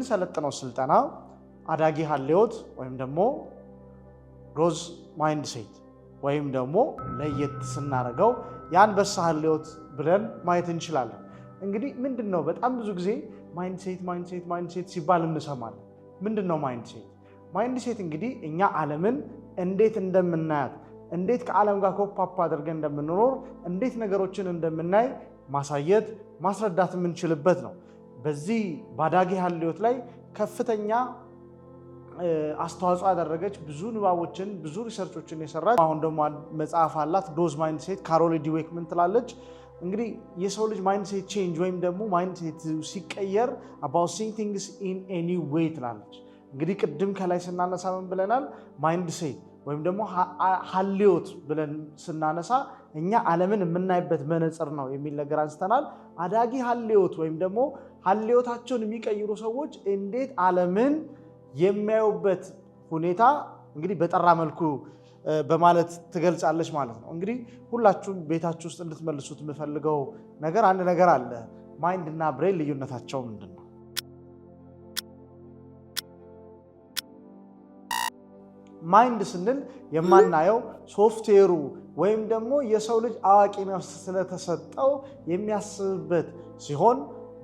ሰለጥነው ስልጠና አዳጊ ሀልዮት ወይም ደግሞ ግሮዝ ማይንድሴት ወይም ደግሞ ለየት ስናረገው የአንበሳ ሀልዮት ብለን ማየት እንችላለን። እንግዲህ ምንድነው በጣም ብዙ ጊዜ ማይንድሴት ሲባል እንሰማለን። ምንድነው ማይንድሴት? ማይንድሴት እንግዲህ እኛ ዓለምን እንዴት እንደምናያት እንዴት ከዓለም ጋር ኮፓፕ አድርገን እንደምንኖር እንዴት ነገሮችን እንደምናይ ማሳየት ማስረዳት የምንችልበት ነው። በዚህ ባዳጊ ሀልዮት ላይ ከፍተኛ አስተዋጽኦ ያደረገች ብዙ ንባቦችን ብዙ ሪሰርቾችን የሰራች አሁን ደግሞ መጽሐፍ አላት ግሮዝ ማይንድሴት ካሮል ዲዌክ ምን ትላለች? እንግዲህ የሰው ልጅ ማይንድሴት ቼንጅ ወይም ደግሞ ማይንድሴት ሲቀየር about seeing things in a new way ትላለች። እንግዲህ ቅድም ከላይ ስናነሳ ምን ብለናል? ማይንድሴት ወይም ደግሞ ሀልዮት ብለን ስናነሳ እኛ ዓለምን የምናይበት መነጽር ነው የሚል ነገር አንስተናል። አዳጊ ሀልዮት ወይም ደግሞ ሀልዮታቸውን የሚቀይሩ ሰዎች እንዴት ዓለምን የሚያዩበት ሁኔታ እንግዲህ በጠራ መልኩ በማለት ትገልጻለች ማለት ነው። እንግዲህ ሁላችሁም ቤታችሁ ውስጥ እንድትመልሱት የምፈልገው ነገር አንድ ነገር አለ። ማይንድ እና ብሬን ልዩነታቸው ምንድን ነው? ማይንድ ስንል የማናየው ሶፍትዌሩ ወይም ደግሞ የሰው ልጅ አዋቂ ነፍስ ስለተሰጠው የሚያስብበት ሲሆን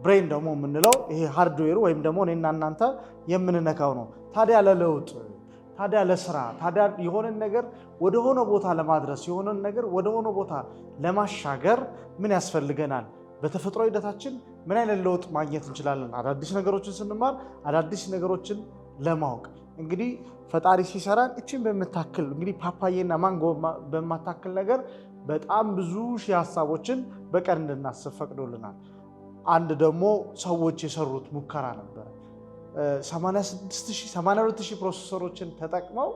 ብሬን ደግሞ የምንለው ይሄ ሃርድዌሩ ወይም ደግሞ እኔና እናንተ የምንነካው ነው። ታዲያ ለለውጥ፣ ታዲያ ለስራ፣ ታዲያ የሆነን ነገር ወደሆነ ቦታ ለማድረስ የሆነን ነገር ወደሆነ ቦታ ለማሻገር ምን ያስፈልገናል? በተፈጥሮ ሂደታችን ምን አይነት ለውጥ ማግኘት እንችላለን? አዳዲስ ነገሮችን ስንማር አዳዲስ ነገሮችን ለማወቅ እንግዲህ ፈጣሪ ሲሰራን እቺን በመታከል እንግዲህ ፓፓዬና ማንጎ በማታከል ነገር በጣም ብዙ ሺህ ሐሳቦችን በቀን እንድናስብ ፈቅዶልናል። አንድ ደግሞ ሰዎች የሰሩት ሙከራ ነበር። 82000 ፕሮሰሰሮችን ተጠቅመው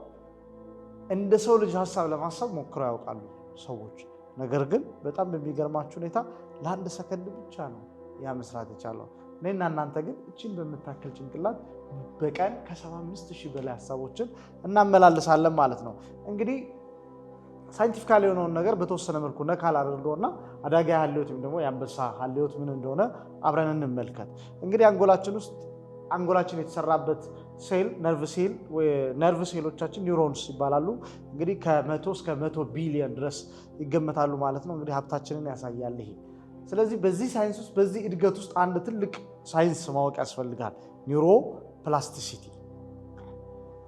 እንደ ሰው ልጅ ሐሳብ ለማሰብ ሞክረው ያውቃሉ ሰዎች። ነገር ግን በጣም በሚገርማችሁ ሁኔታ ለአንድ ሰከንድ ብቻ ነው ያ መስራት የቻለው። እኔና እናንተ ግን እቺን በመታከል ጭንቅላት በቀን ከ75000 በላይ ሐሳቦችን እናመላልሳለን ማለት ነው። እንግዲህ ሳይንቲፊካሊ የሆነውን ነገር በተወሰነ መልኩ ነካል አድርጎና አዳጊ ሀልዮት ወይም ደግሞ የአንበሳ ሀልዮት ምን እንደሆነ አብረን እንመልከት። እንግዲህ አንጎላችን የተሰራበት ሴል ነርቭ ሴሎቻችን ኒውሮንስ ይባላሉ። እንግዲህ ከ100 እስከ 100 ቢሊዮን ድረስ ይገመታሉ ማለት ነው። እንግዲህ ሀብታችንን ያሳያል ይሄ። ስለዚህ በዚህ ሳይንስ ውስጥ በዚህ እድገት ውስጥ አንድ ትልቅ ሳይንስ ማወቅ ያስፈልጋል።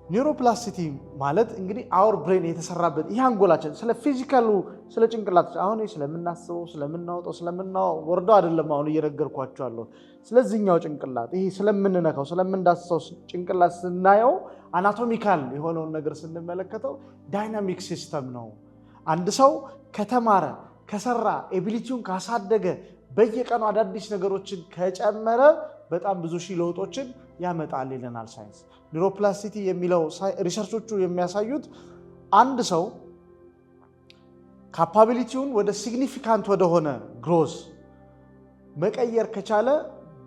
ኒውሮፕላስቲሲቲ ማለት እንግዲህ አወር ብሬን የተሰራበት ይህ አንጎላችን ስለ ፊዚካሉ ስለ ጭንቅላት አሁን ስለምናስበው ስለምናወጣው ስለምናወርደው አይደለም አሁን እየነገርኳችሁ ያለው። ስለዚህኛው ጭንቅላት ይሄ ስለምንነካው ስለምንዳስሰው ጭንቅላት ስናየው አናቶሚካል የሆነውን ነገር ስንመለከተው ዳይናሚክ ሲስተም ነው። አንድ ሰው ከተማረ ከሰራ ኤቢሊቲውን ካሳደገ በየቀኑ አዳዲስ ነገሮችን ከጨመረ በጣም ብዙ ሺህ ለውጦችን ያመጣል ይለናል ሳይንስ። ኒውሮፕላስቲሲቲ የሚለው ሪሰርቾቹ የሚያሳዩት አንድ ሰው ካፓቢሊቲውን ወደ ሲግኒፊካንት ወደሆነ ግሮዝ መቀየር ከቻለ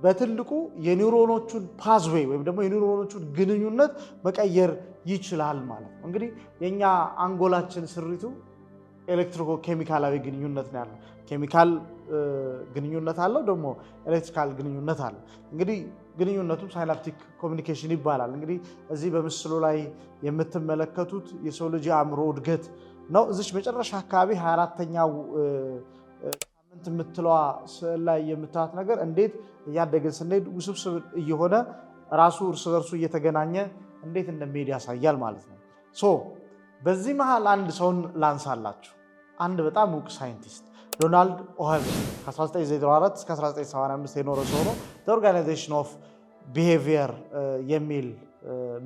በትልቁ የኒውሮኖቹን ፓዝዌይ ወይም ደግሞ የኒውሮኖቹን ግንኙነት መቀየር ይችላል ማለት ነው። እንግዲህ የኛ አንጎላችን ስሪቱ ኤሌክትሪኮ ኬሚካላዊ ግንኙነት ነው ያለው። ኬሚካል ግንኙነት አለው ደግሞ ኤሌክትሪካል ግንኙነት አለው። እንግዲህ ግንኙነቱ ሳይናፕቲክ ኮሚኒኬሽን ይባላል። እንግዲህ እዚህ በምስሉ ላይ የምትመለከቱት የሰው ልጅ አእምሮ እድገት ነው። እዚች መጨረሻ አካባቢ 24ኛው ሳምንት የምትለዋ ስዕል ላይ የምታዩት ነገር እንዴት እያደግን ስንሄድ ውስብስብ እየሆነ ራሱ እርስ በርሱ እየተገናኘ እንዴት እንደሚሄድ ያሳያል ማለት ነው። በዚህ መሃል አንድ ሰውን ላንሳላችሁ። አንድ በጣም ውቅ ሳይንቲስት ዶናልድ ኦሃቨን ከ1904 እስከ 1985 የኖረ ሰው ነው። ዘ ኦርጋናይዜሽን ኦፍ ቢሄቪየር የሚል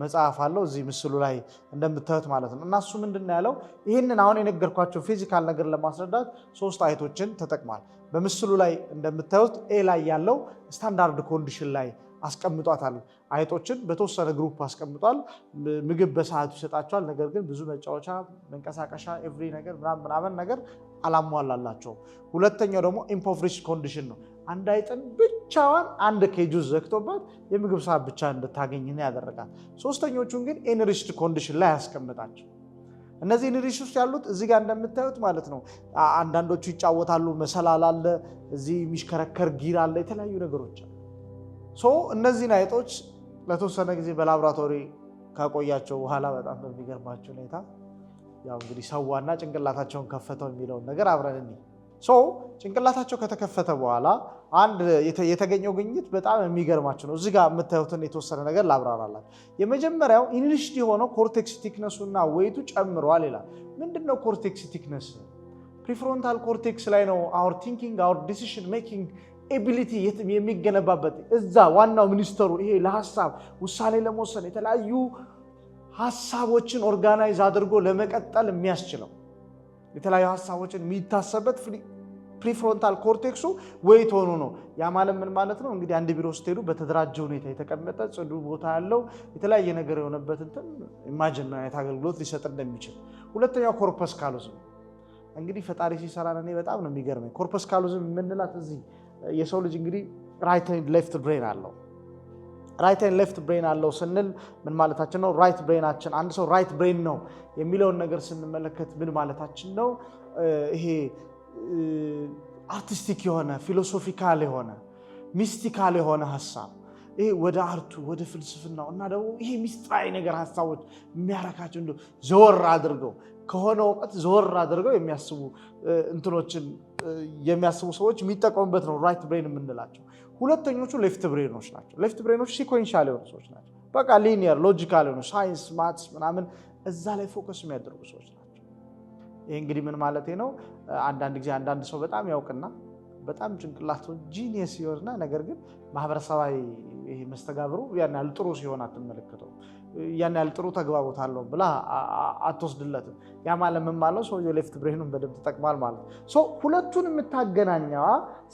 መጽሐፍ አለው እዚህ ምስሉ ላይ እንደምታዩት ማለት ነው። እና እሱ ምንድን ነው ያለው? ይህንን አሁን የነገርኳቸው ፊዚካል ነገር ለማስረዳት 3 አይቶችን ተጠቅሟል። በምስሉ ላይ እንደምታዩት ኤ ላይ ያለው ስታንዳርድ ኮንዲሽን ላይ አስቀምጧታል። አይጦችን በተወሰነ ግሩፕ አስቀምጧል። ምግብ በሰዓቱ ይሰጣቸዋል። ነገር ግን ብዙ መጫወቻ፣ መንቀሳቀሻ ኤቭሪ ነገር ምናምን ነገር አላሟላላቸው። ሁለተኛው ደግሞ ኢምፖቨሪሽ ኮንዲሽን ነው። አንድ አይጥን ብቻዋን አንድ ኬጅ ውስጥ ዘግቶባት የምግብ ሰዓት ብቻ እንድታገኝ ያደረጋል። ሶስተኞቹን ግን ኤንሪችድ ኮንዲሽን ላይ ያስቀምጣቸው። እነዚህ ኤንሪች ውስጥ ያሉት እዚህ ጋር እንደምታዩት ማለት ነው። አንዳንዶቹ ይጫወታሉ፣ መሰላል አለ፣ እዚህ የሚሽከረከር ጊር አለ፣ የተለያዩ ነገሮች አሉ። እነዚህን አይጦች ለተወሰነ ጊዜ በላብራቶሪ ካቆያቸው በኋላ በጣም በሚገርማቸው ሁኔታ ያው እንግዲህ ሰዋና ጭንቅላታቸውን ከፈተው የሚለውን ነገር አብረን እንይ። ጭንቅላታቸው ከተከፈተ በኋላ አንድ የተገኘው ግኝት በጣም የሚገርማቸው ነው። እዚህ ጋር የምታዩትን የተወሰነ ነገር ላብራራላችሁ። የመጀመሪያው ኢንሪችድ የሆነው ኮርቴክስ ቲክነሱና ዌይቱ ጨምሯል ይላል። ምንድነው ኮርቴክስ ቲክነስ? ፕሪፍሮንታል ኮርቴክስ ላይ ነው አወር ቲንኪንግ አወር ዲሲዥን ሜኪንግ ኤቢሊቲ የሚገነባበት። እዛ ዋናው ሚኒስተሩ ይሄ ለሐሳብ ውሳኔ ለመወሰን የተለያዩ ሐሳቦችን ኦርጋናይዝ አድርጎ ለመቀጠል የሚያስችለው የተለያዩ ሐሳቦችን የሚታሰበት ፕሪፍሮንታል ኮርቴክሱ ዌይት ሆኖ ነው። ያ ማለት ምን ማለት ነው? እንግዲህ አንድ ቢሮ ስትሄዱ በተደራጀ ሁኔታ የተቀመጠ ጽዱ ቦታ ያለው የተለያየ ነገር የሆነበት እንትን ኢማጂን አይነት አገልግሎት ሊሰጥ እንደሚችል። ሁለተኛው ኮርፐስ ካሎዝም እንግዲህ ፈጣሪ ሲሰራን እኔ በጣም ነው የሚገርመኝ። ኮርፐስ ካሎዝም የምንላት እዚህ የሰው ልጅ እንግዲህ ራይት ኤንድ ሌፍት ብሬን አለው። ራይት ኤንድ ሌፍት ብሬን አለው ስንል ምን ማለታችን ነው? ራይት ብሬናችን አንድ ሰው ራይት ብሬን ነው የሚለውን ነገር ስንመለከት ምን ማለታችን ነው? ይሄ አርቲስቲክ የሆነ ፊሎሶፊካል የሆነ ሚስቲካል የሆነ ሐሳብ ይሄ ወደ አርቱ ወደ ፍልስፍናው እና ደግሞ ይሄ ሚስጥራዊ ነገር ሐሳቦች የሚያረካቸው እንደው ዘወር አድርገው ከሆነ እውቀት ዘወር አድርገው የሚያስቡ እንትኖችን የሚያስቡ ሰዎች የሚጠቀሙበት ነው ራይት ብሬን የምንላቸው። ሁለተኞቹ ሌፍት ብሬኖች ናቸው። ሌፍት ብሬኖች ሲኮንሻል የሆኑ ሰዎች ናቸው። በቃ ሊኒየር ሎጂካል የሆኑ ሳይንስ ማትስ ምናምን እዛ ላይ ፎከስ የሚያደርጉ ሰዎች ናቸው። ይሄ እንግዲህ ምን ማለት ነው? አንዳንድ ጊዜ አንዳንድ ሰው በጣም ያውቅና በጣም ጭንቅላቱ ጂኒየስ ይሆንና ነገር ግን ማህበረሰባዊ ይሄ መስተጋብሩ ያን ያህል ጥሩ ሲሆን አትመለከተው። ያን ያህል ጥሩ ተግባቦት አለው ብላ አትወስድለትም። ያ ማለት ምን ማለት ሰውየው ሌፍት ብሬኑን በደንብ ተጠቅሟል ማለት ነው። ሁለቱን የምታገናኘዋ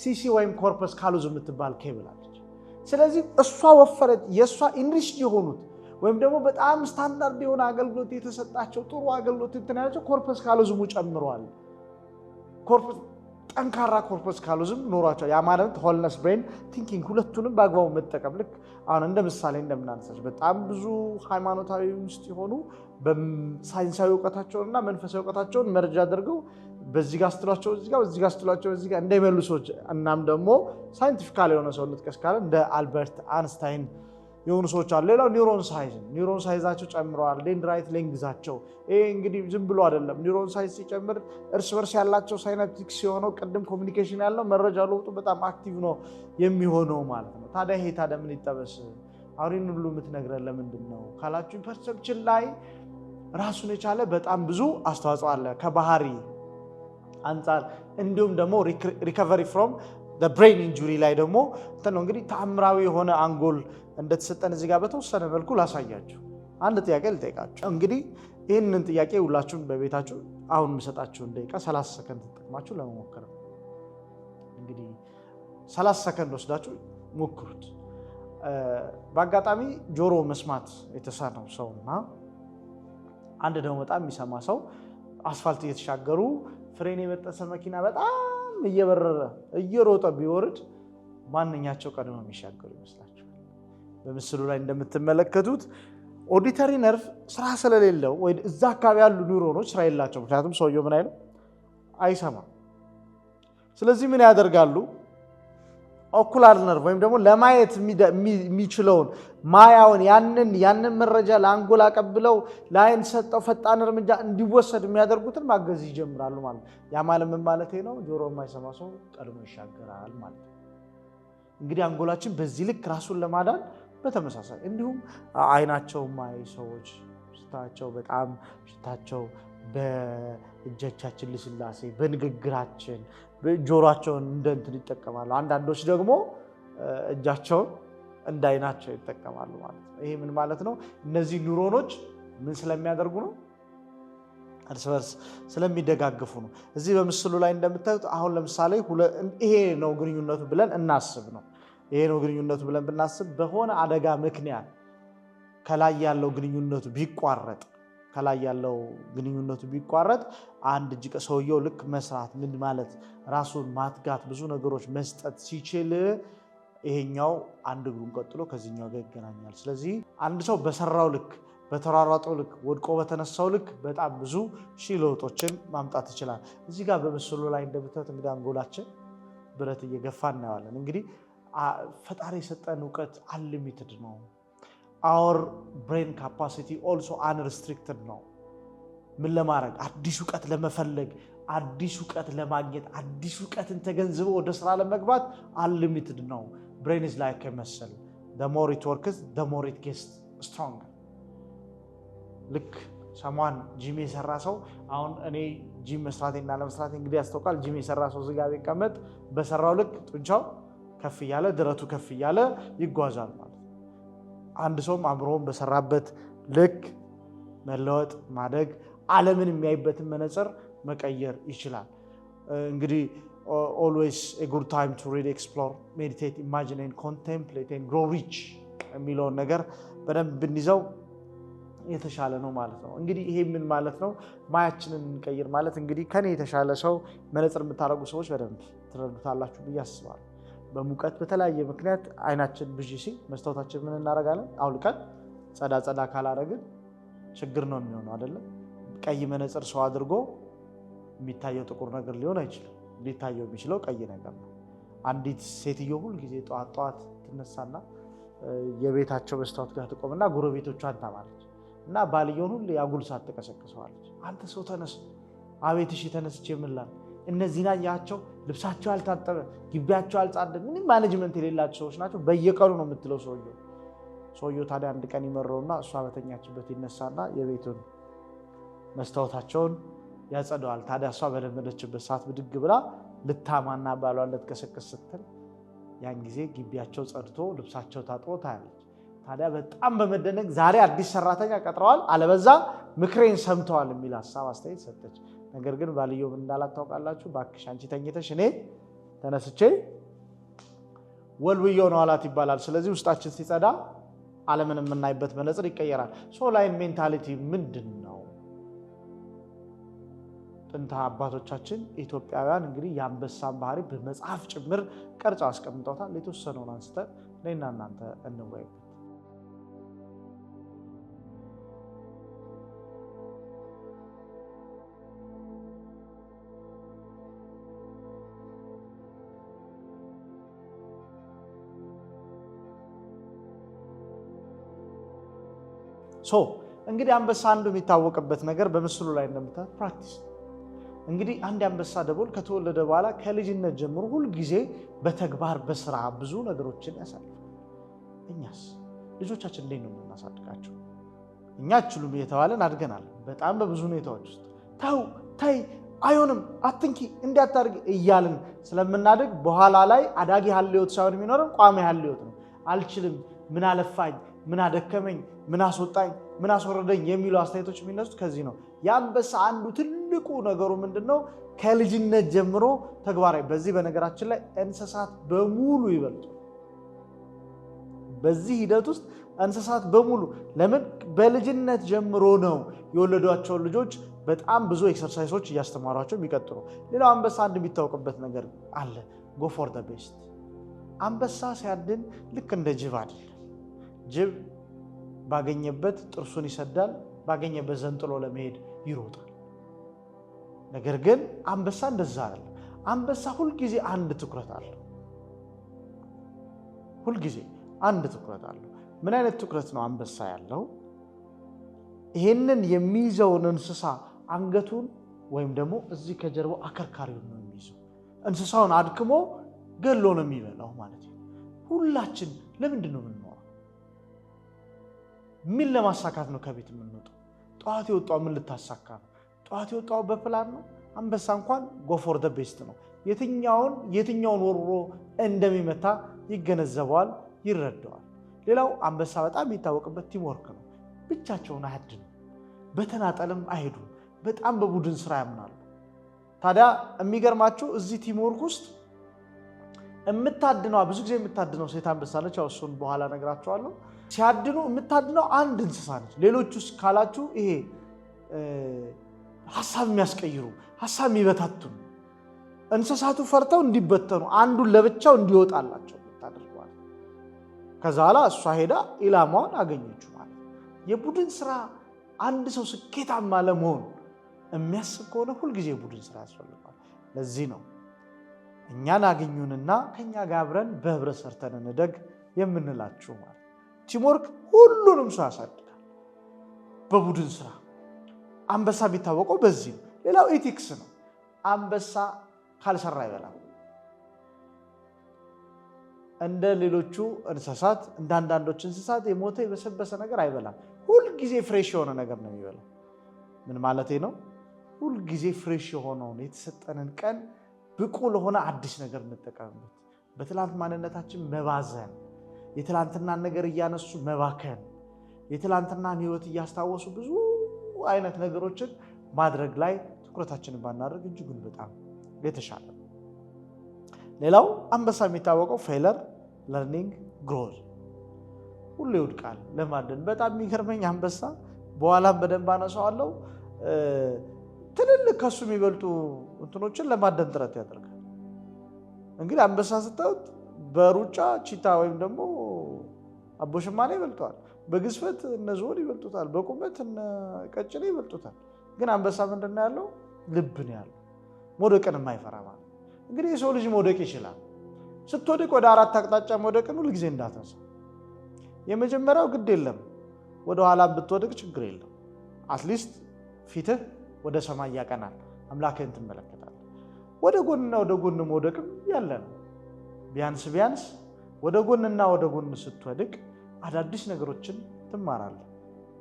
ሲሲ ወይም ኮርፐስ ካሎዝም የምትባል ኬብል አለች። ስለዚህ እሷ ወፈረች። የእሷ ኢንሪችድ የሆኑት ወይም ደግሞ በጣም ስታንዳርድ የሆነ አገልግሎት የተሰጣቸው ጥሩ አገልግሎት እንትናቸው ኮርፐስ ካሎዝሙ ጨምሯል። ጠንካራ ኮርፐስ ካሎዝም ኖሯቸዋል። ያ ማለት ሆልነስ ብሬን ቲንኪንግ ሁለቱንም በአግባቡ መጠቀም። ልክ አሁን እንደ ምሳሌ እንደምናነሳቸው በጣም ብዙ ሃይማኖታዊ ውስጥ የሆኑ በሳይንሳዊ እውቀታቸውንና መንፈሳዊ እውቀታቸውን መርጃ አድርገው በዚህ ጋር ስትሏቸው እዚህ ጋር፣ በዚህ ጋር ስትሏቸው እዚህ ጋር እንደሚመሉ ሰዎች እናም ደግሞ ሳይንቲፊካል የሆነ ሰው ልጥቀስ ካለ እንደ አልበርት አንስታይን የሆኑ ሰዎች አሉ። ሌላው ኒውሮን ሳይዛቸው ጨምረዋል። ዴንድራይት ሌንግዛቸው ይሄ እንግዲህ ዝም ብሎ አይደለም። ኒውሮን ሳይዝ ሲጨምር እርስ በርስ ያላቸው ሳይናፕቲክስ የሆነው ቅድም ኮሚኒኬሽን ያለው መረጃ ለውጡ በጣም አክቲቭ ነው የሚሆነው ማለት ነው። ታዲያ ምን ይጠበስ? አሁን ሁሉ የምትነግረን ለምንድን ነው ካላችሁ ፐርሰፕሽን ላይ ራሱን የቻለ በጣም ብዙ አስተዋጽኦ አለ ከባህሪ አንፃር። እንዲሁም ደግሞ ሪከቨሪ ፍሮም ብሬን ኢንጁሪ ላይ ደግሞ ነው እንግዲህ ተአምራዊ የሆነ አንጎል እንደተሰጠን እዚህ ጋር በተወሰነ መልኩ ላሳያችሁ። አንድ ጥያቄ ልጠይቃችሁ። እንግዲህ ይህንን ጥያቄ ሁላችሁም በቤታችሁ አሁን የምሰጣችሁን ደቂቃ 30 ሰከንድ ተጠቅማችሁ ለመሞከር ነው። እንግዲህ 30 ሰከንድ ወስዳችሁ ሞክሩት። በአጋጣሚ ጆሮ መስማት የተሳነው ሰውና አንድ ደግሞ በጣም የሚሰማ ሰው አስፋልት እየተሻገሩ ፍሬን የበጠሰ መኪና በጣም እየበረረ እየሮጠ ቢወርድ ማንኛቸው ቀድሞ የሚሻገሩ ይመስላችኋል? በምስሉ ላይ እንደምትመለከቱት ኦዲተሪ ነርቭ ስራ ስለሌለው ወይ እዛ አካባቢ ያሉ ኒውሮኖች ስራ የላቸው። ምክንያቱም ሰውየው ምን አይለው አይሰማም። ስለዚህ ምን ያደርጋሉ? ኦኩላር ነርቭ ወይም ደግሞ ለማየት የሚችለውን ማያውን ያንን መረጃ ለአንጎል አቀብለው ለአይን ሰጠው ፈጣን እርምጃ እንዲወሰድ የሚያደርጉትን ማገዝ ይጀምራሉ ማለት ነው። ያ ማለት ምን ማለት ነው? ጆሮ የማይሰማ ሰው ቀድሞ ይሻገራል ማለት ነው። እንግዲህ አንጎላችን በዚህ ልክ ራሱን ለማዳን በተመሳሳይ እንዲሁም አይናቸው ማይ ሰዎች ሽታቸው በእጆቻችን ልስላሴ በንግግራችን ጆሮአቸውን እንደ እንትን ይጠቀማሉ። አንዳንዶች ደግሞ እጃቸውን እንደ አይናቸው ይጠቀማሉ ማለት ነው። ይሄ ምን ማለት ነው? እነዚህ ኒውሮኖች ምን ስለሚያደርጉ ነው? እርስ በርስ ስለሚደጋግፉ ነው። እዚህ በምስሉ ላይ እንደምታዩት አሁን ለምሳሌ ይሄ ነው ግንኙነቱ ብለን እናስብ ነው። ይሄ ነው ግንኙነቱ ብለን ብናስብ በሆነ አደጋ ምክንያት ከላይ ያለው ግንኙነቱ ቢቋረጥ አንድ እጅ ሰውየው ልክ መስራት ምን ማለት ራሱን ማትጋት ብዙ ነገሮች መስጠት ሲችል ይሄኛው አንድ እግሩን ቀጥሎ ከዚህኛው ጋር ይገናኛል። ስለዚህ አንድ ሰው በሰራው ልክ በተሯሯጠው ልክ ወድቆ በተነሳው ልክ በጣም ብዙ ሺህ ለውጦችን ማምጣት ይችላል። እዚህ ጋር በምስሉ ላይ እንደምታዩት እንግዲህ አንጎላችን ብረት እየገፋ እናየዋለን። እንግዲህ ፈጣሪ የሰጠን እውቀት አንሊሚትድ ነው። our brain capacity also unrestricted ነው ምን ለማድረግ አዲስ ዕውቀት ለመፈለግ አዲስ ዕውቀት ለማግኘት አዲስ ዕውቀትን ተገንዝቦ ወደ ስራ ለመግባት unlimited ነው brain is like a muscle the more it works the more it gets stronger ልክ ሰማን ጂም የሰራ ሰው አሁን እኔ ጂም መስራቴና ለመስራቴ እንግዲህ ያስተውቃል ጂም የሰራ ሰው ዝጋ ቢቀመጥ በሰራው ልክ ጡንቻው ከፍ ያለ ድረቱ ከፍ ያለ ይጓዛል ማለት አንድ ሰውም አምሮም በሰራበት ልክ መለወጥ ማደግ ዓለምን የሚያይበትን መነጽር መቀየር ይችላል እንግዲህ always a good time to read explore meditate imagine and contemplate and grow rich የሚለው ነገር በደንብ ብንይዘው የተሻለ ነው ማለት ነው እንግዲህ ይሄ ምን ማለት ነው ማያችንን እንቀይር ማለት እንግዲህ ከኔ የተሻለ ሰው መነጽር የምታረጉ ሰዎች በደንብ ትረዱታላችሁ በያስባል በሙቀት በተለያየ ምክንያት አይናችን ብዥ ሲል መስታወታችን ምን እናረጋለን አውልቀን ጸዳ ካላረግን ችግር ነው የሚሆነው አይደለ ቀይ መነጽር ሰው አድርጎ የሚታየው ጥቁር ነገር ሊሆን አይችልም ሊታየው የሚችለው ቀይ ነገር ነው አንዲት ሴትዮ ሁሉ ጊዜ ጧት ትነሳና የቤታቸው መስታወት ጋር ትቆምና ጎረቤቶቿን ታማለች እና ባልየውን ሁሉ ያጉልሳት ተቀሰቀሰዋለች አንተ ሰው ተነስ አቤትሽ ተነስቼ ምንላል እነዚህና ያቸው ልብሳቸው አልታጠበ ግቢያቸው አልጻደ ምንም ማኔጅመንት የሌላቸው ሰዎች ናቸው በየቀኑ ነው የምትለው ሰውየው ታዲያ አንድ ቀን ይመረውና እሷ በተኛችበት ይነሳና የቤቱን መስታወታቸውን ያጸደዋል ታዲያ እሷ በለመደችበት ሰዓት ብድግ ብላ ልታማና ባሏን ልትቀሰቅስ ስትል ያን ጊዜ ግቢያቸው ጸድቶ ልብሳቸው ታጥቦ ታያለች ታዲያ በጣም በመደነቅ ዛሬ አዲስ ሰራተኛ ቀጥረዋል አለበዛ ምክሬን ሰምተዋል የሚል ሐሳብ አስተያየት ሰጠች ነገር ግን ባልየው እንዳላት ታውቃላችሁ ባክሽ አንቺ ተኝተሽ እኔ ተነስቼ ወልውየው ነው አላት ይባላል ስለዚህ ውስጣችን ሲጸዳ ዓለምን የምናይበት መነጽር ይቀየራል ሶ ላይን ሜንታሊቲ ምንድነው ጥንታ አባቶቻችን ኢትዮጵያውያን እንግዲህ ያንበሳን ባህሪ በመጽሐፍ ጭምር ቀርጸው አስቀምጠውታል ለተወሰነውን አንስተን ለእና እናንተ እንወያይበት ሶ እንግዲህ አንበሳ አንዱ የሚታወቅበት ነገር በምስሉ ላይ እንደምታዩት ፕራክቲስ እንግዲህ አንድ አንበሳ ደቦል ከተወለደ በኋላ ከልጅነት ጀምሮ ሁሉ ጊዜ በተግባር በስራ ብዙ ነገሮችን ያሳልፋል እኛስ ልጆቻችን እንዴት ነው የምናሳድጋቸው እኛ ችሉም እየተባለን አድገናል በጣም በብዙ ሁኔታዎች ውስጥ ታይ አይሆንም አትንኪ እንዲያታርግ እያልን ስለምናደግ በኋላ ላይ አዳጊ ሀልዮት ሳይሆን የሚኖረን ቋሚ ሀልዮት ነው አልችልም ምን አለፋኝ ምን አደከመኝ ምን አስወጣኝ ምን አስወረደኝ የሚሉ አስተያየቶች የሚነሱት ከዚህ ነው ያንበሳ አንዱ ትልቁ ነገሩ ምንድነው ከልጅነት ጀምሮ ተግባራዊ በዚህ በነገራችን ላይ እንስሳት በሙሉ ይበልጡ በዚህ ሂደት ውስጥ እንስሳት በሙሉ ለምን በልጅነት ጀምሮ ነው የወለዷቸው ልጆች በጣም ብዙ ኤክሰርሳይሶች ያስተማሯቸው የሚቀጥሉ ሌላው አንበሳ አንድ የሚታወቅበት ነገር አለ go for the best አንበሳ ሲያድን ልክ እንደ ጅብ አይደለም ጅብ ባገኘበት ጥርሱን ይሰዳል ባገኘበት ዘንጥሎ ለመሄድ ይሮጣል ነገር ግን አንበሳ እንደዛ አይደለም አንበሳ ሁሉ ጊዜ አንድ ትኩረት አለው ሁሉ ጊዜ አንድ ትኩረት አለው ምን አይነት ትኩረት ነው አንበሳ ያለው ይሄንን የሚይዘውን እንስሳ አንገቱን ወይም ደግሞ እዚህ ከጀርባው አከርካሪውን ነው የሚይዘው እንስሳውን አድክሞ ገሎ ነው የሚበላው ማለት ነው ሁላችን ለምንድን ነው የምንኖረው ምን ለማሳካት ነው ከቤት የምንወጣው ጧት የወጣው ምን ልታሳካ ነው ጧት የወጣው በፕላን ነው አንበሳ እንኳን go for the best ነው የትኛውን ወርሮ እንደሚመታ ይገነዘባል ይረዳዋል ሌላው አንበሳ በጣም የሚታወቅበት ቲም ወርክ ነው ብቻቸውን አይደለም በተናጠልም አይሄዱ በጣም በቡድን ስራ ያምናሉ ታዲያ የሚገርማችሁ እዚህ ቲም ወርክ ውስጥ የምታድነው ብዙ ጊዜ የምታድነው ሴት አንበሳ ነች እሱን በኋላ ነግራችኋለሁ ሲያድኑ የምታድነው አንድ እንስሳ ነች ሌሎቹስ ካላችሁ ይሄ ሐሳብ የሚያስቀይሩ ሐሳብ የሚበታቱኑ እንስሳቱ ፈርተው እንዲበተኑ አንዱን ለብቻው እንዲወጣላቸው ታደርጓል ከዛላ እሷ ሄዳ ኢላማውን አገኘችው ማለት የቡድን ስራ አንድ ሰው ስኬታማ ለመሆን የሚያስብ ከሆነ ሁሉ ጊዜ የቡድን ስራ ያስፈልጋል ለዚህ ነው እኛን አገኙንና ከኛ ጋር አብረን በህብረት ሰርተን እንደግ የምንላችሁ ማለት ቲምወርክ ሁሉንም ሰው ያሳድጋል። በቡድን ስራ አንበሳ የሚታወቀው በዚህ ነው። ሌላው ኤቲክስ ነው። አንበሳ ካልሰራ አይበላም። እንደ ሌሎቹ እንስሳት እንደ አንዳንዶች እንስሳት የሞተ የበሰበሰ ነገር አይበላም። ሁል ጊዜ ፍሬሽ የሆነ ነገር ነው የሚበላው። ምን ማለቴ ነው? ሁል ጊዜ ፍሬሽ የሆነውን የተሰጠንን ቀን ብቁ ለሆነ አዲስ ነገር እንጠቀምበት። በትላንት ማንነታችን መባዘን፣ የትላንትናን ነገር እያነሱ መባከን፣ የትላንትናን ህይወት እያስታወሱ ብዙ አይነት ነገሮችን ማድረግ ላይ ትኩረታችንን ባናደርግ እጅጉን በጣም የተሻለ። ሌላው አንበሳ የሚታወቀው ፌለር ለርኒንግ ግሮዝ፣ ሁሉ ይወድቃል ለማደን። በጣም የሚገርመኝ አንበሳ በኋላም በደንብ አነሳዋለሁ፣ ትልልቅ ከሱ የሚበልጡ እንትኖችን ለማደን ጥረት ያደርጋል። እንግዲህ አንበሳ ስታዩት በሩጫ ቺታ ወይም ደግሞ አቦሽማኔ ይበልጠዋል፣ በግዝፈት እነ ዝሆን ይበልጡታል፣ በቁመት እነ ቀጭኔ ይበልጡታል። ግን አንበሳ ምንድነው ያለው? ልብ ነው ያለው። መውደቅን የማይፈራ ማለት። እንግዲህ የሰው ልጅ መውደቅ ይችላል። ስትወድቅ ወደ አራት አቅጣጫ መውደቅን ሁል ጊዜ እንዳትረሳ። የመጀመሪያው ግድ የለም ወደ ኋላ ብትወድቅ ችግር የለም። አትሊስት ፊትህ ወደ ሰማይ ያቀናል፣ አምላክህን ትመለከታለህ። ወደ ጎንና ወደ ጎን መውደቅም ያለ ነው። ቢያንስ ወደ ጎንና ወደ ጎን ስትወድቅ አዳዲስ ነገሮችን ትማራለህ።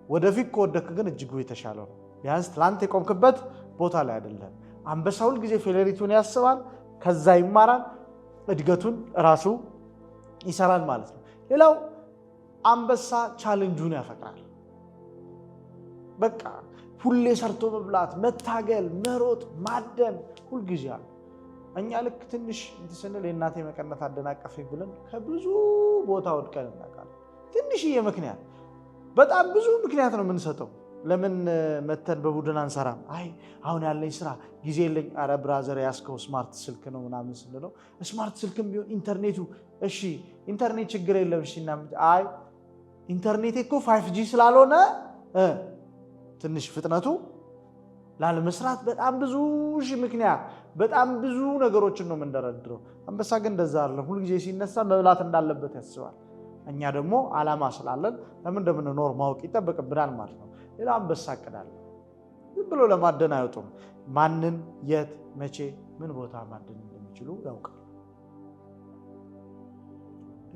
ወደፊት ከወደክ ግን እጅጉ የተሻለ ነው። ቢያንስ ትላንት የቆምክበት ቦታ ላይ አይደለም። አንበሳ ሁል ጊዜ ፌሌሪቲውን ያስባል፣ ከዛ ይማራል፣ እድገቱን ራሱ ይሰራል ማለት ነው። ሌላው አንበሳ ቻሌንጁን ያፈቅራል። በቃ ሁሌ ሰርቶ መብላት፣ መታገል፣ መሮጥ፣ ማደን ሁልጊዜ አለ። እኛ ልክ ትንሽ ስንል የእናቴ መቀነት አደናቀፈኝ ብለን ከብዙ ቦታ ወድቀን እናውቃለን። ትንሽዬ ምክንያት፣ በጣም ብዙ ምክንያት ነው የምንሰጠው። ለምን መተን በቡድን አንሰራም? አይ አሁን ያለኝ ስራ ጊዜ የለኝ። አረ ብራዘር ያስከው ስማርት ስልክ ነው ምናምን ስንለው ስማርት ስልክም ቢሆን ኢንተርኔቱ፣ እሺ ኢንተርኔት ችግር የለም እሺ። አይ ኢንተርኔት እኮ 5G ስላልሆነ ትንሽ ፍጥነቱ ላለመስራት በጣም ብዙ ምክንያት፣ በጣም ብዙ ነገሮችን ነው የምንደረድረው። አንበሳ ግን እንደዛ አይደለም። ሁልጊዜ ሲነሳ መብላት እንዳለበት ያስባል። እኛ ደግሞ አላማ ስላለን ለምን እንደምንኖር ማወቅ ይጠበቅብናል ማለት ነው። ሌላ አንበሳ እቅዳለ። ዝም ብሎ ለማደን አይወጡም። ማንን፣ የት፣ መቼ፣ ምን ቦታ ማደን እንደሚችሉ ያውቃል።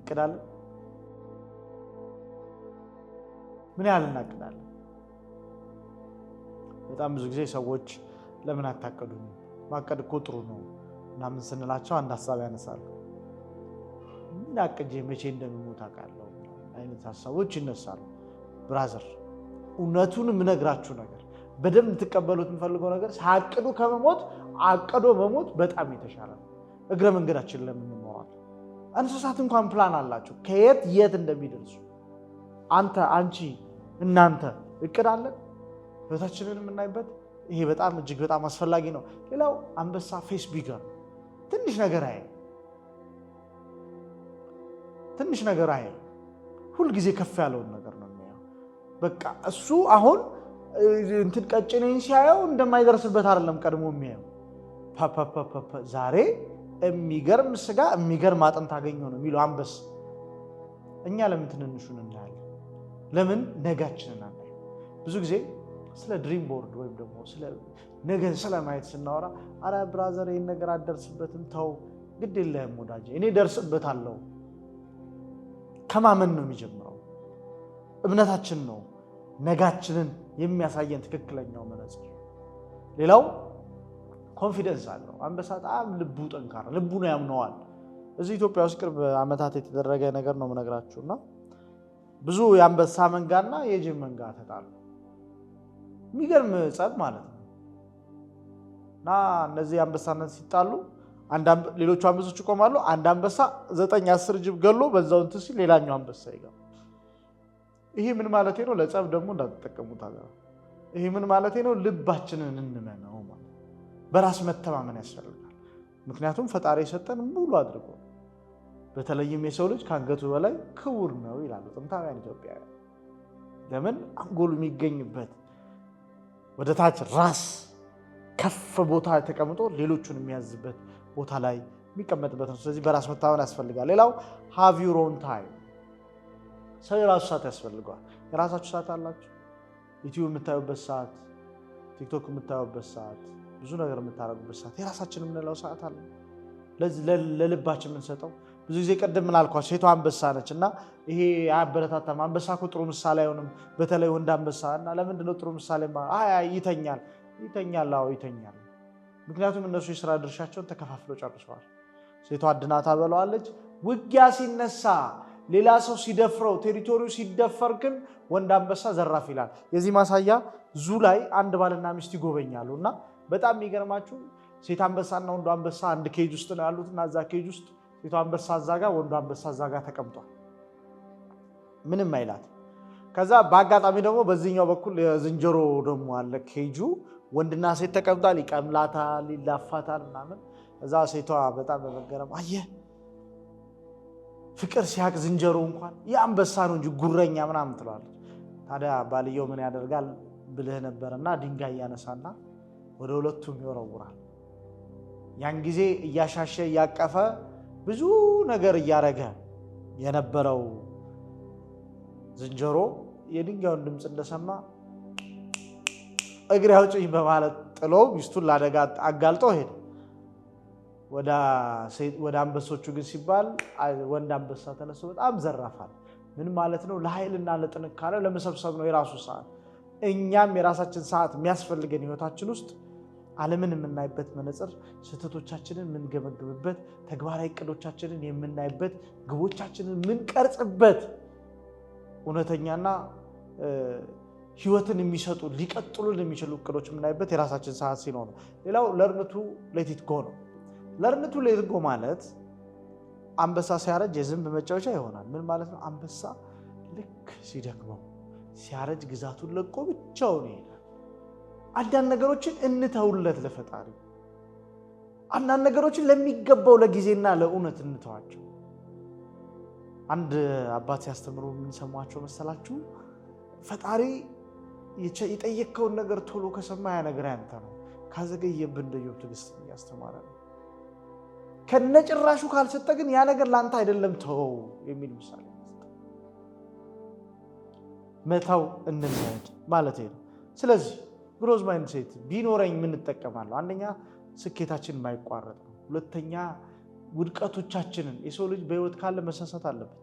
እቅዳለ። ምን ያህል እናቅዳለን? በጣም ብዙ ጊዜ ሰዎች ለምን አታቀዱም? ማቀድ እኮ ጥሩ ነው ምናምን ስንላቸው አንድ ሀሳብ ያነሳሉ። ምን አቅጄ መቼ እንደምሞት አውቃለሁ አይነት ሀሳቦች ይነሳሉ። ብራዘር እውነቱን የምነግራችሁ ነገር በደንብ ትቀበሉት የምፈልገው ነገር ሳያቅዱ ከመሞት አቅዶ መሞት በጣም የተሻለ ነው። እግረ መንገዳችን ለምን እንኖራለን? እንስሳት እንኳን ፕላን አላቸው ከየት የት እንደሚደርሱ። አንተ፣ አንቺ፣ እናንተ እቅድ አለን ህይወታችንን የምናይበት። ይሄ በጣም እጅግ በጣም አስፈላጊ ነው። ሌላው አንበሳ ፌስ ቢገር፣ ትንሽ ነገር አይ ሁልጊዜ ከፍ ያለውን ነገር ነው የሚያየው። በቃ እሱ አሁን እንትን ቀጭኔን ሲያየው እንደማይደርስበት አይደለም ቀድሞ የሚያየው። ዛሬ የሚገርም ስጋ የሚገርም አጥንት አገኘው ነው የሚለው አንበሳ። እኛ ለምን ትንንሹን እናያለን? ለምን ነጋችንን አናየው? ብዙ ጊዜ ስለ ድሪም ቦርድ ወይም ደግሞ ስለ ነገን ስለማየት ስናወራ አረ ብራዘር ይህን ነገር አደርስበትም፣ ተው ግድ የለህም ወዳጄ እኔ ደርስበታለሁ ከማመን ነው የሚጀምረው። እምነታችን ነው ነጋችንን የሚያሳየን ትክክለኛው መነጽር። ሌላው ኮንፊደንስ አለው። አንበሳ በጣም ልቡ ጠንካራ፣ ልቡ ነው ያምነዋል። እዚህ ኢትዮጵያ ውስጥ ቅርብ ዓመታት የተደረገ ነገር ነው የምነግራችሁና ብዙ የአንበሳ መንጋና የጅብ መንጋ ተጣሉ። የሚገርም ጸብ ማለት ነው። እና እነዚህ አንበሳነት ሲጣሉ ሌሎቹ አንበሶች ይቆማሉ። አንድ አንበሳ 9-10 ጅብ ገሎ በዛው እንትን ሲል ሌላኛው አንበሳ ይገባል። ይሄ ምን ማለት ነው? ለጸብ ደግሞ እንዳትጠቀሙት አገር። ይሄ ምን ማለት ነው? ልባችንን እንመነው ማለት። በራስ መተማመን ያስፈልጋል። ምክንያቱም ፈጣሪ የሰጠን ሙሉ አድርጎ፣ በተለይም የሰው ልጅ ከአንገቱ በላይ ክቡር ነው ይላሉ ጥንታውያን ኢትዮጵያውያን። ለምን? አንጎሉ የሚገኝበት ወደ ታች ራስ ከፍ ቦታ ተቀምጦ ሌሎቹን የሚያዝበት ቦታ ላይ የሚቀመጥበት ነው። ስለዚህ በራስ መተማመን ያስፈልጋል። ሌላው ሃቭ ዩር ኦን ታይም፣ ሰው የራሱ ሰዓት ያስፈልገዋል። የራሳችሁ ሰዓት አላችሁ። ዩቲዩብ የምታዩበት ሰዓት፣ ቲክቶክ የምታዩበት ሰዓት፣ ብዙ ነገር የምታረጉበት ሰዓት፣ የራሳችን የምንለው ሰዓት አለ። ለልባችን የምንሰጠው ብዙ ጊዜ ቅድም ምን አልኳችሁ ሴቷ አንበሳ ነች እና ይሄ አያበረታታም። አንበሳ እኮ ጥሩ ምሳሌ አይሆንም፣ በተለይ ወንድ አንበሳ እና ለምንድን ነው ጥሩ ምሳሌ? ይተኛል። አዎ ይተኛል። ምክንያቱም እነሱ የስራ ድርሻቸውን ተከፋፍለው ጨርሰዋል። ሴቷ አድና ታበለዋለች። ውጊያ ሲነሳ ሌላ ሰው ሲደፍረው ቴሪቶሪው ሲደፈር ግን ወንድ አንበሳ ዘራፍ ይላል። የዚህ ማሳያ ዙ ላይ አንድ ባልና ሚስት ይጎበኛሉ እና በጣም የሚገርማችሁ ሴት አንበሳና ወንዱ አንበሳ አንድ ኬጅ ውስጥ ነው ያሉትና እዛ ኬጅ ውስጥ ሴቷ አንበሳ እዛ ጋር ወንዱ አንበሳ እዛ ጋር ተቀምጧል። ምንም አይላት። ከዛ በአጋጣሚ ደግሞ በዚህኛው በኩል ዝንጀሮ ደግሞ አለ ኬጁ። ወንድና ሴት ተቀምጧል። ይቀምላታል፣ ይላፋታል ምናምን። እዛ ሴቷ በጣም በመገረም አየህ ፍቅር ሲያቅ ዝንጀሮ እንኳን የአንበሳ ነው እንጂ ጉረኛ ምናምን ትላለች። ታዲያ ባልየው ምን ያደርጋል ብልህ ነበርና ድንጋይ ያነሳና ወደ ሁለቱም ይወረውራል። ያን ጊዜ እያሻሸ እያቀፈ ብዙ ነገር እያረገ የነበረው ዝንጀሮ የድንጋዩን ድምፅ እንደሰማ እግሬ አውጪኝ በማለት ጥሎ ሚስቱን ላደጋ አጋልጦ ሄደ። ወደ አንበሶቹ ግን ሲባል ወንድ አንበሳ ተነስቶ በጣም ዘራፋል። ምን ማለት ነው? ለኃይልና ለጥንካሬ ለመሰብሰብ ነው የራሱ ሰዓት። እኛም የራሳችን ሰዓት የሚያስፈልገን ህይወታችን ውስጥ ዓለምን የምናይበት መነጽር፣ ስህተቶቻችንን የምንገመግምበት፣ ተግባራዊ እቅዶቻችንን የምናይበት፣ ግቦቻችንን የምንቀርጽበት እውነተኛና ህይወትን የሚሰጡ ሊቀጥሉን የሚችሉ እቅዶች የምናይበት የራሳችን ሰዓት ሲኖር ነው። ሌላው ለርንቱ ሌት ኢት ጎ ነው። ለርንቱ ሌት ኢት ጎ ማለት አንበሳ ሲያረጅ የዝንብ መጫወቻ ይሆናል። ምን ማለት ነው? አንበሳ ልክ ሲደክመው ሲያረጅ ግዛቱን ለቆ ብቻውን ይሄዳል። አንዳንድ ነገሮችን እንተውለት ለፈጣሪ። አንዳንድ ነገሮችን ለሚገባው ለጊዜና ለእውነት እንተዋቸው። አንድ አባት ሲያስተምሩ የምንሰማቸው መሰላችሁ? ፈጣሪ የጠየቅከውን ነገር ቶሎ ከሰማ ያ ነገር ያንተ ነው፣ ካዘገየብህ እንደ ኢዮብ ትዕግስት እያስተማረ ነው። ከነጭራሹ ካልሰጠ ግን ያ ነገር ለአንተ አይደለም ተወው የሚል ምሳሌ መተው እንልመድ ማለት ነው። ስለዚህ ግሮዝ ማይንድ ሴት ቢኖረኝ ምን እጠቀማለሁ? አንደኛ ስኬታችን የማይቋረጥ ነው። ሁለተኛ ውድቀቶቻችንን የሰው ልጅ በህይወት ካለ መሳሳት አለበት።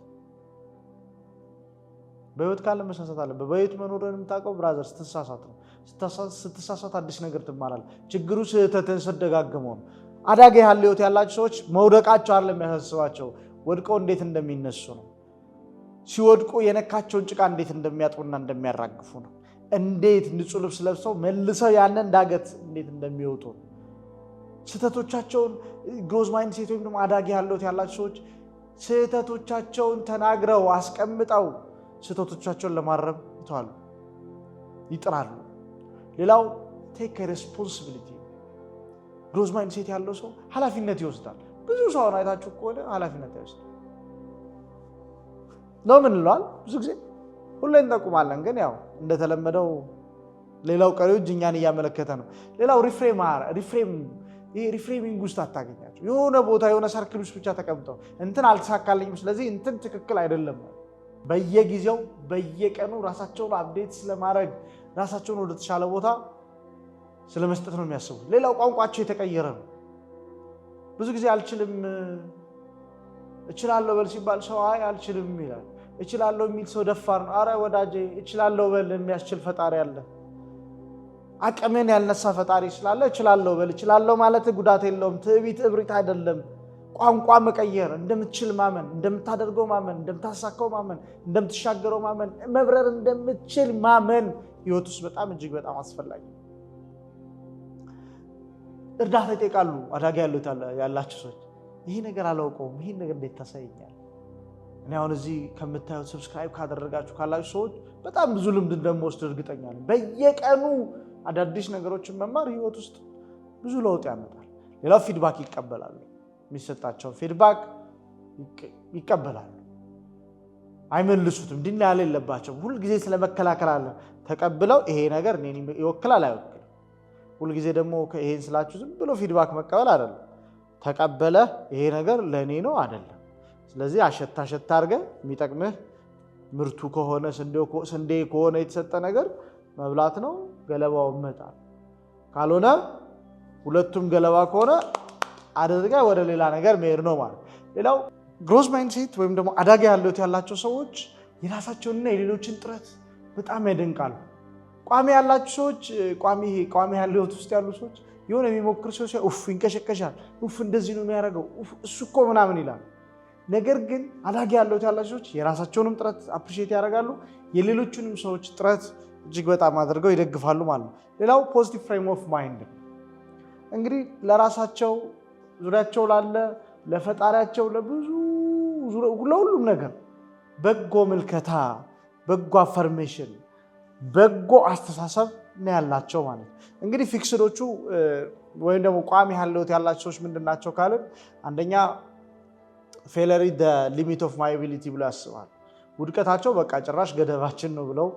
በህይወት ካለ መሳሳት አለበት። በህይወት መኖርን የምታውቀው ብራዘር ስትሳሳት ነው። ስትሳሳት አዲስ ነገር ትማራለህ። ችግሩ ስህተትን ስትደጋግመው ነው። አዳጋ ያለ ህይወት ያላቸው ሰዎች መውደቃቸው አይደለም የሚያሳስባቸው፣ ወድቀው እንዴት እንደሚነሱ ነው። ሲወድቁ የነካቸውን ጭቃ እንዴት እንደሚያጥቡና እንደሚያራግፉ ነው። እንዴት ንጹህ ልብስ ለብሰው መልሰው ያንን ዳገት እንዴት እንደሚወጡ ነው። ስህተቶቻቸውን ግሮዝ ማይንድ ሴት ወይም ደግሞ አዳጊ ያለ ህይወት ያላቸው ሰዎች ስህተቶቻቸውን ተናግረው አስቀምጠው ስህተቶቻቸውን ለማረም ይጥራሉ። ሌላው ቴክ ሬስፖንሲቢሊቲ። ግሮዝ ማይንድ ሴት ያለው ሰው ኃላፊነት ይወስዳል። ብዙ ሰው አይታችሁ ከሆነ ኃላፊነት አይወስድም ነው። ምን ይላል? ብዙ ጊዜ ሁሌ እንጠቁማለን፣ ግን ያው እንደተለመደው ሌላው ቀሪው እኛን እያመለከተ ነው። ሌላው ሪፍሬሚንግ ውስጥ አታገኛቸው። የሆነ ቦታ የሆነ ሰርክል ውስጥ ብቻ ተቀምጠው እንትን አልተሳካልኝም፣ ስለዚህ እንትን ትክክል አይደለም። በየጊዜው በየቀኑ ራሳቸውን አፕዴት ስለማድረግ ራሳቸውን ወደ ተሻለ ቦታ ስለመስጠት ነው የሚያስቡት። ሌላው ቋንቋቸው የተቀየረ ነው። ብዙ ጊዜ አልችልም እችላለሁ በል ሲባል ሰው አይ አልችልም ይላል። እችላለሁ የሚል ሰው ደፋር ነው። አረ ወዳጄ እችላለሁ በል የሚያስችል ፈጣሪ አለ። አቅምን ያልነሳ ፈጣሪ ስላለ እችላለሁ በል። እችላለሁ ማለት ጉዳት የለውም። ትዕቢት እብሪት አይደለም። ቋንቋ መቀየር፣ እንደምትችል ማመን፣ እንደምታደርገው ማመን፣ እንደምታሳካው ማመን፣ እንደምትሻገረው ማመን፣ መብረር እንደምትችል ማመን ህይወት ውስጥ በጣም እጅግ በጣም አስፈላጊ። እርዳታ ይጠይቃሉ አዳጋ ያላቸው ሰዎች። ይሄ ነገር አላውቀውም፣ ይሄን ነገር እንዴት ታሳየኛል? እኔ አሁን እዚህ ከምታዩት ሰብስክራይብ ካደረጋችሁ ካላችሁ ሰዎች በጣም ብዙ ልምድ እንደምወስድ እርግጠኛ ነኝ። በየቀኑ አዳዲስ ነገሮችን መማር ህይወት ውስጥ ብዙ ለውጥ ያመጣል። ሌላው ፊድባክ ይቀበላሉ። የሚሰጣቸውን ፊድባክ ይቀበላሉ፣ አይመልሱትም። ድና ያለ የለባቸው። ሁልጊዜ ስለመከላከል አለ ተቀብለው ይሄ ነገር እኔን ይወክላል አይወክልም። ሁልጊዜ ደግሞ ይሄን ስላችሁ ዝም ብሎ ፊድባክ መቀበል አይደለም። ተቀበለ ይሄ ነገር ለኔ ነው አይደለም። ስለዚህ አሸታ አድርገህ የሚጠቅምህ ምርቱ ከሆነ ስንዴ ከሆነ የተሰጠ ነገር መብላት ነው ገለባው መጣል ካልሆነ ሁለቱም ገለባ ከሆነ አደረጋ ወደ ሌላ ነገር መሄድ ነው ማለት ሌላው ግሮዝ ማይንድሴት ወይም ደግሞ አዳጊ ያላቸው ሰዎች የራሳቸውንና የሌሎችን ጥረት በጣም ያደንቃሉ ቋሚ ያላችሁ ሰዎች ቋሚ ያለውት ውስጥ ያሉ ሰዎች የሆነ የሚሞክር ሰው ይንከሸከሻል እንደዚህ ነው የሚያደርገው እሱ እኮ ምናምን ይላል ነገር ግን አዳጊ ያላቸው ሰዎች የራሳቸውንም ጥረት አፕሪሺየት ያደርጋሉ የሌሎችንም ሰዎች ጥረት እጅግ በጣም አድርገው ይደግፋሉ ማለት ነው ሌላው ፖዚቲቭ ፍሬም ኦፍ ማይንድ እንግዲህ ለራሳቸው ዙሪያቸው ላለ ለፈጣሪያቸው ለብዙ ለሁሉም ነገር በጎ ምልከታ በጎ አፈርሜሽን በጎ አስተሳሰብ ነው ያላቸው ማለት እንግዲህ ፊክስዶቹ ወይም ደግሞ ቋሚ ያላቸው ሰዎች ምንድናቸው ካልን አንደኛ ፌለሪ the limit of my ability ብለው ያስባሉ ውድቀታቸው በቃ ጭራሽ ገደባችን ነው ብለው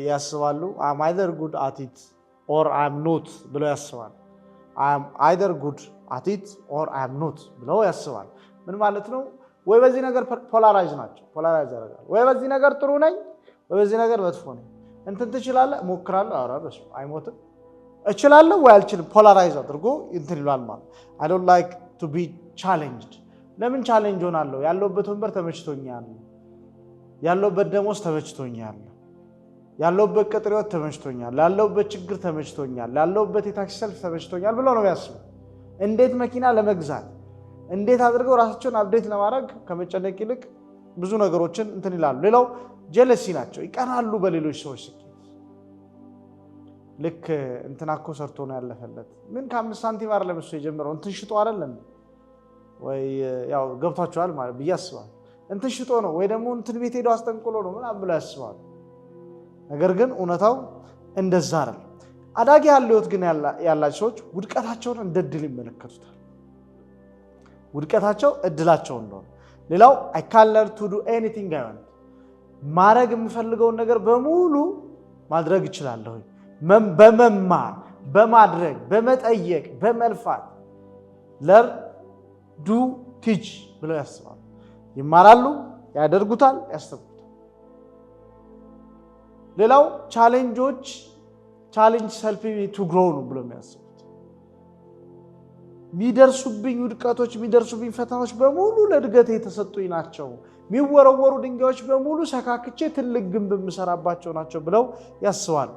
ያስባሉ I'm either good at it or I'm not ብለው ያስባሉ I'm either good at it or I'm not ብለው ያስባሉ ምን ማለት ነው ወይ በዚህ ነገር ፖላራይዝ ናቸው ፖላራይዝ ያደርጋሉ ወይ በዚህ ነገር ጥሩ ነኝ ወይ በዚህ ነገር መጥፎ ነኝ እንትን ትችላለህ ሞክራለሁ አራበስ አይሞትም እችላለሁ ወይ አልችልም ፖላራይዝ አድርጎ እንትን ይላል ማለት I don't like to be challenged ለምን ቻሌንጅ ሆናለሁ ያለውበት ወንበር ተመችቶኛል ያለውበት ደሞዝ ተመችቶኛል ያለውበት ቅጥሪዎት ተመችቶኛል ያለውበት ችግር ተመችቶኛል ያለውበት የታክሲ ሰልፍ ተመችቶኛል ብለው ነው የሚያስበው እንዴት መኪና ለመግዛት እንዴት አድርገው ራሳቸውን አፕዴት ለማድረግ ከመጨነቅ ይልቅ ብዙ ነገሮችን እንትን ይላሉ ሌላው ጀለሲ ናቸው ይቀናሉ በሌሎች ሰዎች ስኬት ልክ እንትናኮ ሰርቶ ነው ያለፈለት ምን ከ5 ሳንቲም አይደለም እሱ የጀመረው እንትን ሽጦ አይደለም ወይ ያው ገብታችኋል ማለት በያስባል እንትን ሽጦ ነው ወይ ደግሞ እንትን ቤት ሄዶ አስጠንቅሎ ነው ምናምን ብለው ያስባሉ ነገር ግን እውነታው እንደዛ አይደለም አዳጊ ያለውት ግን ያላቸው ሰዎች ውድቀታቸውን እንደ ድል ይመለከቱታል ውድቀታቸው እድላቸው እንደሆነ ሌላው I can learn to do anything I want ማድረግ የምፈልገውን ነገር በሙሉ ማድረግ እችላለሁ በመማር በማድረግ በመጠየቅ በመልፋት learn do teach ብለው ያስባሉ ይማራሉ ያደርጉታል ያስተምሩታል ሌላው ቻሌንጅ help me to grow ነው ብለው የሚያስቡት ሚደርሱብኝ ውድቀቶች ሚደርሱብኝ ፈተናዎች በሙሉ ለድገት የተሰጡኝ ናቸው ሚወረወሩ ድንጋዮች በሙሉ ሰካክቼ ትልቅ ግንብ ምሰራባቸው ናቸው ብለው ያስባሉ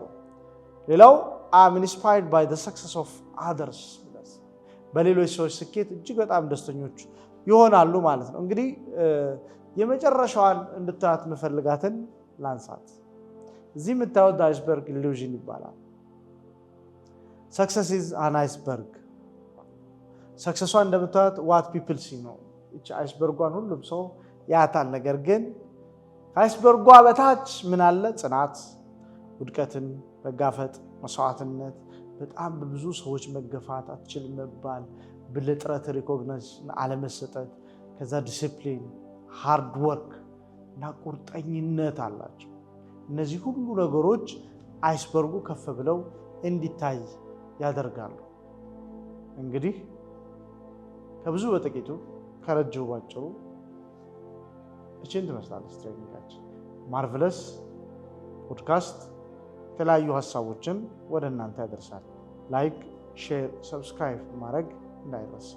ሌላው I'm inspired by the success of others በሌሎች ሰዎች ስኬት እጅግ በጣም ደስተኞች ይሆናሉ ማለት ነው እንግዲህ የመጨረሻዋን እንድታዩት መፈልጋትን ላንሳት እዚህ የምታዩት አይስበርግ ኢሉዥን ይባላል success is an iceberg ሰክሰሷን እንደምታዩት what people see ነው እቺ አይስበርጓን ሁሉም ሰው ያታል ነገር ግን አይስበርጓ በታች ምን አለ ጽናት ውድቀትን መጋፈጥ መስዋዕትነት በጣም ብዙ ሰዎች መገፋት አትችልም መባል ብልጥረት ሪኮግናይዝ አለመሰጠት ከዛ ዲሲፕሊን ሃርድ ወርክ እና ቁርጠኝነት አላቸው እነዚህ ሁሉ ነገሮች አይስበርጉ ከፍ ብለው እንዲታይ ያደርጋሉ እንግዲህ ከብዙ በጥቂቱ ከረጅው ባጭሩ እቺን ትመስላለች ትሬኒንጋችን ማርቨለስ ፖድካስት የተለያዩ ሐሳቦችን ወደ እናንተ ያደርሳል ላይክ ሼር ሰብስክራይብ ማድረግ እንዳይረሳ